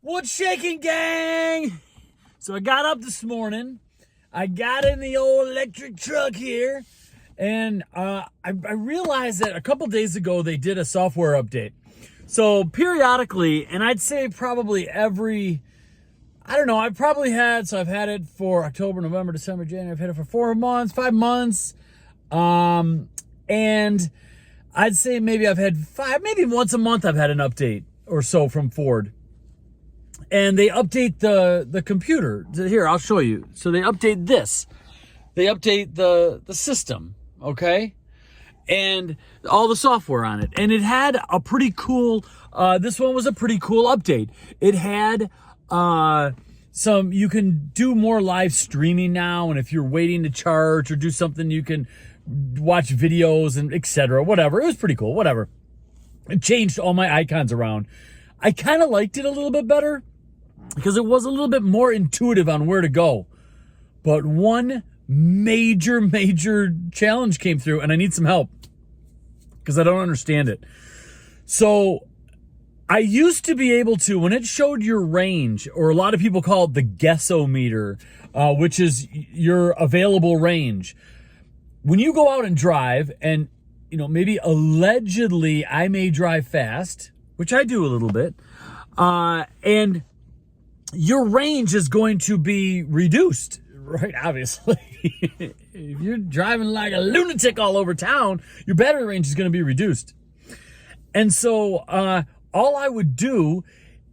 What's shaking, gang? So I got up this morning. I got in the old electric truck here, and I realized that a couple days ago they did a software update. So periodically, and I'd say probably every, I don't know, I've had it for October, November, December, January. I've had it for 4 months, 5 months. And I'd say maybe I've had maybe once a month I've had an update or so from Ford. And they update the computer. Here, I'll show you. So they update this. They update the system, okay? And all the software on it. And it had a pretty cool, this one was a pretty cool update. It had you can do more live streaming now. And if you're waiting to charge or do something, you can watch videos and etc. Whatever. It was pretty cool, whatever. It changed all my icons around. I kind of liked it a little bit better, because it was a little bit more intuitive on where to go. But one major challenge came through, and I need some help because I don't understand it. So I used to be able to, when it showed your range, or a lot of people call it the guessometer, which is your available range. When you go out and drive, and maybe allegedly I may drive fast, which I do a little bit, and your range is going to be reduced, right? Obviously, if you're driving like a lunatic all over town, your battery range is going to be reduced. And so all I would do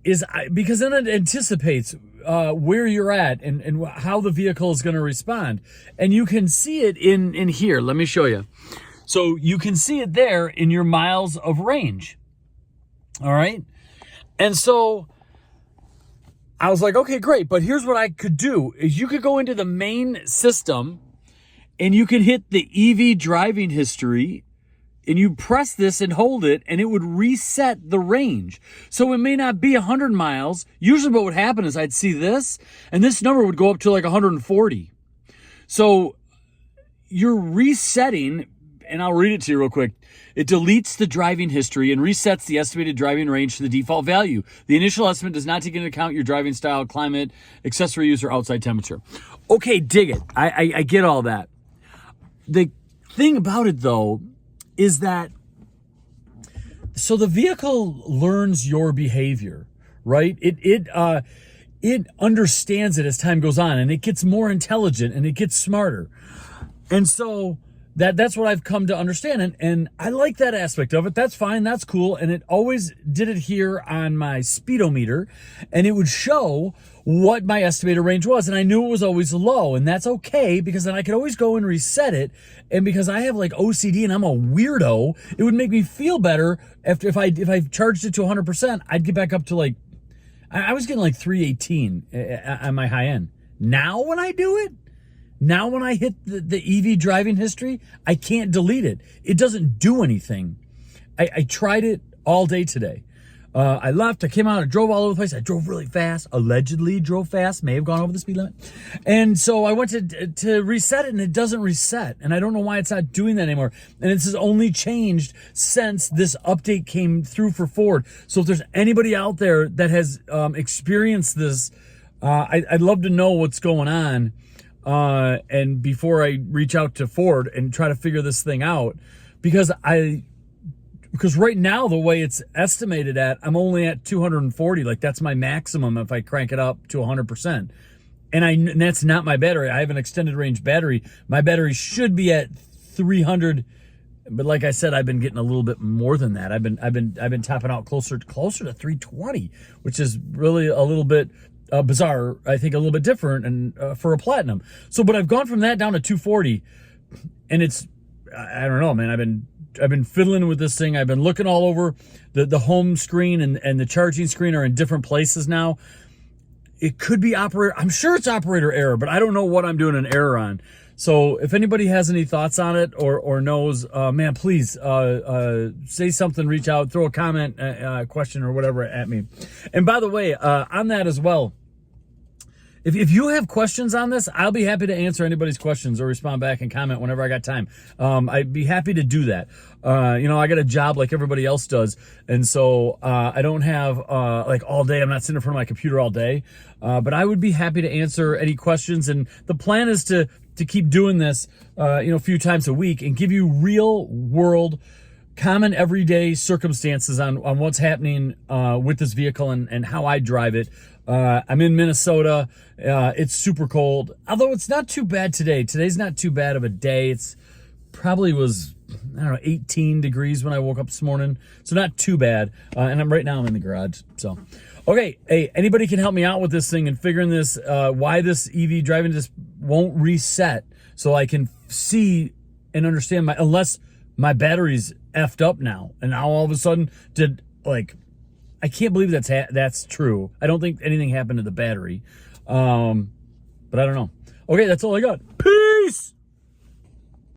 is, because then it anticipates where you're at and how the vehicle is going to respond. And you can see it in here. Let me show you. So you can see it there in your miles of range. All right. And so I was like, okay, great. But here's what I could do is you could go into the main system and you can hit the EV driving history, and you press this and hold it, and it would reset the range. So it may not be 100 miles. Usually what would happen is I'd see this, and this number would go up to like 140. So you're resetting, and I'll read it to you real quick. It deletes the driving history and resets the estimated driving range to the default value. The initial estimate does not take into account your driving style, climate, accessory use, or outside temperature. Okay, dig it. I get all that. The thing about it, though, is that, so the vehicle learns your behavior, right? It understands it as time goes on, and it gets more intelligent and it gets smarter. And so that's what I've come to understand. And I like that aspect of it. That's fine. That's cool. And it always did it here on my speedometer, and it would show what my estimated range was. And I knew it was always low, and that's okay, because then I could always go and reset it. And because I have like OCD and I'm a weirdo, it would make me feel better if I charged it to 100%, I'd get back up to like, I was getting like 318 on my high end. Now when I do it, now when I hit the EV driving history, I can't delete it. It doesn't do anything. I tried it all day today. I left, I came out, I drove all over the place. I drove really fast, allegedly drove fast, may have gone over the speed limit. And so I went to reset it, and it doesn't reset. And I don't know why it's not doing that anymore. And this has only changed since this update came through for Ford. So if there's anybody out there that has experienced this, I'd love to know what's going on. And before I reach out to Ford and try to figure this thing out, because right now, the way it's estimated at, I'm only at 240. Like, that's my maximum if I crank it up to 100%. And that's not my battery. I have an extended range battery. My battery should be at 300. But like I said, I've been getting a little bit more than that. I've been topping out closer to 320, which is really a little bit bizarre. I think a little bit different, and for a Platinum. So, but I've gone from that down to 240, and it's, I don't know, man. I've been fiddling with this thing. I've been looking all over. The home screen and the charging screen are in different places now. It could be operator. I'm sure it's operator error, but I don't know what I'm doing an error on. So if anybody has any thoughts on it or knows, man, please say something, reach out, throw a comment, question or whatever at me. And by the way, on that as well, If you have questions on this, I'll be happy to answer anybody's questions or respond back and comment whenever I got time. I'd be happy to do that. You know, I got a job like everybody else does. And so I don't have like all day. I'm not sitting in front of my computer all day. But I would be happy to answer any questions. And the plan is to keep doing this, you know, a few times a week and give you real world, common everyday circumstances on what's happening with this vehicle and how I drive it. I'm in Minnesota. It's super cold, although it's not too bad today. Today's not too bad of a day. It's probably was, I don't know, 18 degrees when I woke up this morning. So not too bad. And right now I'm in the garage. So, okay. Hey, anybody can help me out with this thing and figuring this, why this EV driving just won't reset so I can see and understand unless my battery's effed up now. And now all of a sudden I can't believe that's true. I don't think anything happened to the battery. But I don't know. Okay, that's all I got. Peace!